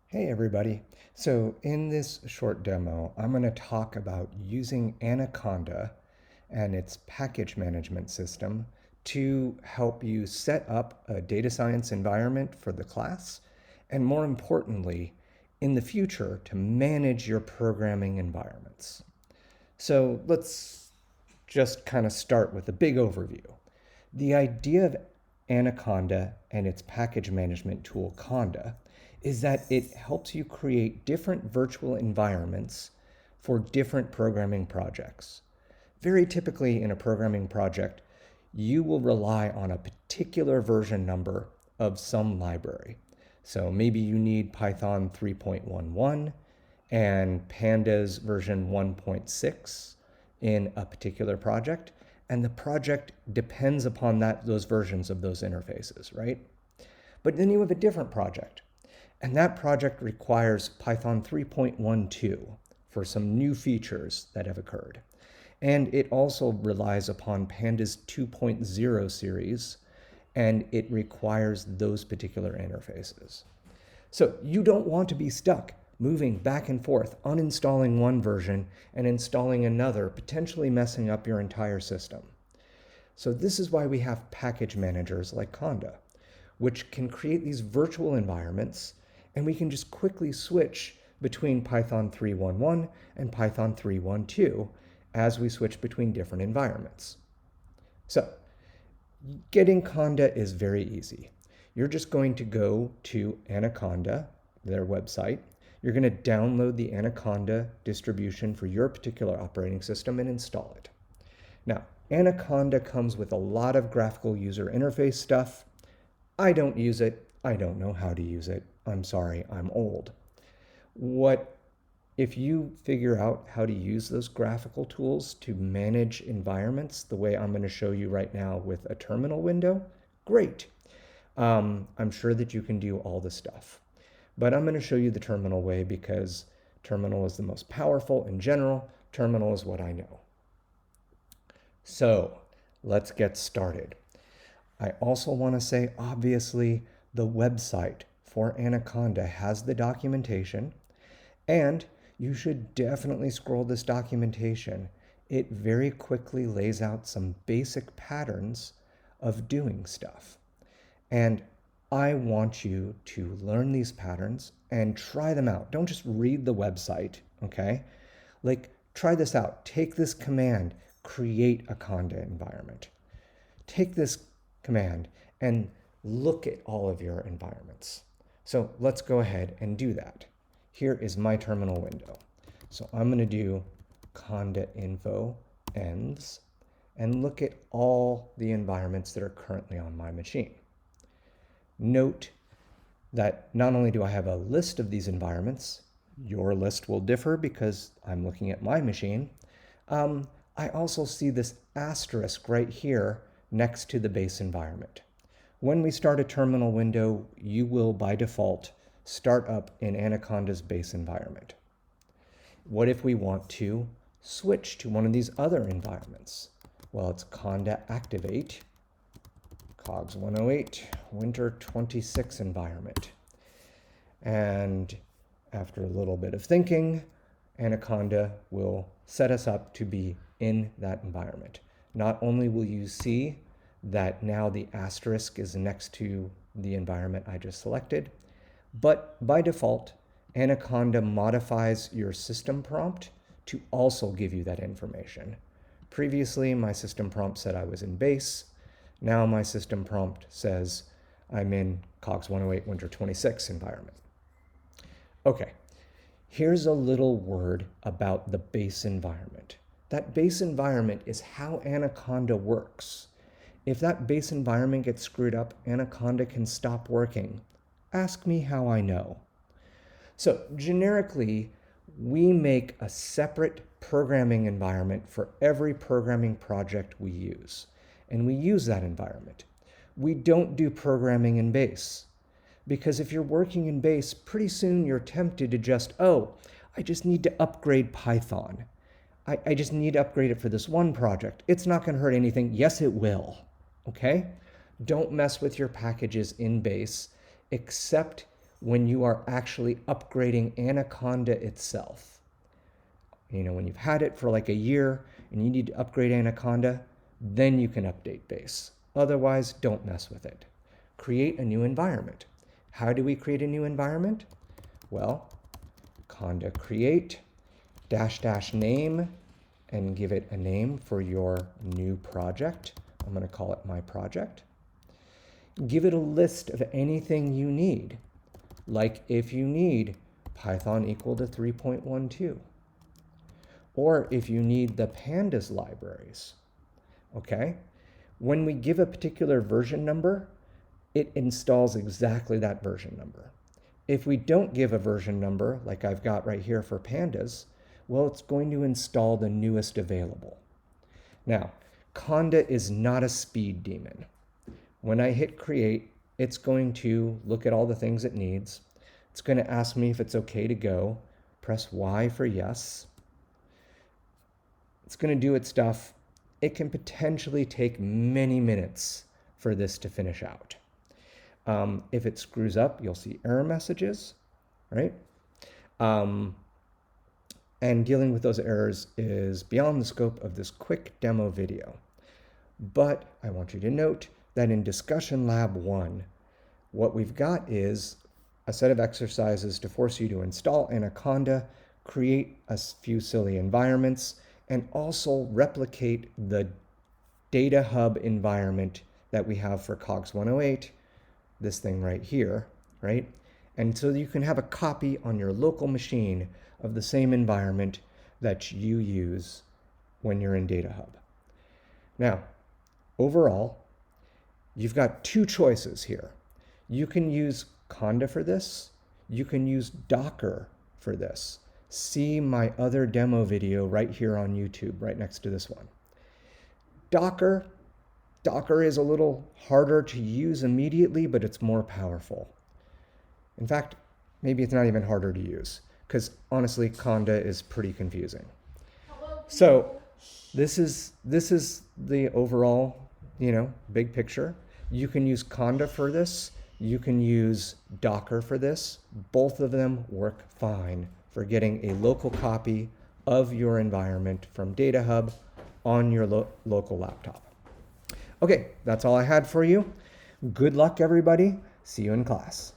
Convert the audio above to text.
Hey everybody. So in this short demo, I'm going to talk about using Anaconda and its package management system to help you set up a data science environment for the class, and more importantly, in the future, to manage your programming environments. So let's just kind of start with a big overview. The idea of Anaconda and its package management tool, Conda, is that it helps you create different virtual environments for different programming projects. Very typically, in a programming project, you will rely on a particular version number of some library. So maybe you need Python 3.11 and Pandas version 1.6 in a particular project, and the project depends upon those versions of those interfaces, right? But then you have a different project, and that project requires Python 3.12 for some new features that have occurred. And it also relies upon Pandas 2.0 series, and it requires those particular interfaces. So you don't want to be stuck moving back and forth, uninstalling one version and installing another, potentially messing up your entire system. So this is why we have package managers like Conda, which can create these virtual environments, and we can just quickly switch between Python 3.11 and Python 3.12 as we switch between different environments. So getting Conda is very easy. You're just going to go to Anaconda, their website. You're going to download the Anaconda distribution for your particular operating system and install it. Now, Anaconda comes with a lot of graphical user interface stuff. I don't use it. I don't know how to use it. I'm sorry, I'm old. If you figure out how to use those graphical tools to manage environments the way I'm going to show you right now with a terminal window, great. I'm sure that you can do all the stuff. But I'm going to show you the terminal way because terminal is the most powerful in general. Terminal is what I know. So let's get started. I also want to say, obviously, the website for Anaconda has the documentation, and you should definitely scroll this documentation. It very quickly lays out some basic patterns of doing stuff. And I want you to learn these patterns and try them out. Don't just read the website, okay? Try this out. Take this command, create a conda environment. Take this command and look at all of your environments. So let's go ahead and do that. Here is my terminal window. So I'm going to do conda info ends and look at all the environments that are currently on my machine. Note that not only do I have a list of these environments, your list will differ because I'm looking at my machine. I also see this asterisk right here next to the base environment. When we start a terminal window, you will by default start up in Anaconda's base environment. What if we want to switch to one of these other environments? Well, it's conda activate cogs 108 winter 26 environment. And after a little bit of thinking, Anaconda will set us up to be in that environment. Not only will you see that now the asterisk is next to the environment I just selected, but by default, Anaconda modifies your system prompt to also give you that information. Previously, my system prompt said I was in base. Now my system prompt says I'm in cogs 108 winter 26 environment. Okay, here's a little word about the base environment. That base environment is how Anaconda works. If that base environment gets screwed up, Anaconda can stop working. Ask me how I know. So generically, we make a separate programming environment for every programming project we use. And we use that environment. We don't do programming in base. Because if you're working in base, pretty soon you're tempted to just, I just need to upgrade Python. I just need to upgrade it for this one project. It's not going to hurt anything. Yes, it will. Okay? Don't mess with your packages in base, except when you are actually upgrading Anaconda itself. When you've had it for like a year and you need to upgrade Anaconda, then you can update base. Otherwise, don't mess with it. Create a new environment. How do we create a new environment? Well, conda create -- name and give it a name for your new project. I'm going to call it my project. Give it a list of anything you need, like if you need Python equal to 3.12, or if you need the pandas libraries. Okay? When we give a particular version number, it installs exactly that version number. If we don't give a version number, like I've got right here for pandas, well, it's going to install the newest available. Now, conda is not a speed demon. When I hit create, it's going to look at all the things it needs. It's going to ask me if it's okay to go. Press Y for yes. It's going to do its stuff. It can potentially take many minutes for this to finish out. If it screws up, you'll see error messages, right? And dealing with those errors is beyond the scope of this quick demo video. But I want you to note that in Discussion Lab 1, what we've got is a set of exercises to force you to install Anaconda, create a few silly environments, and also replicate the Data Hub environment that we have for COGS 108, this thing right here, right? And so you can have a copy on your local machine of the same environment that you use when you're in Data Hub. Now, overall, you've got two choices here. You can use conda for this. You can use Docker for this. See my other demo video right here on YouTube, right next to this one. Docker is a little harder to use immediately, but it's more powerful. In fact, maybe it's not even harder to use, because honestly, conda is pretty confusing. So this is the overall, big picture. You can use conda for this. You can use Docker for this. Both of them work fine for getting a local copy of your environment from Data Hub on your local laptop. Okay, that's all I had for you. Good luck, everybody. See you in class.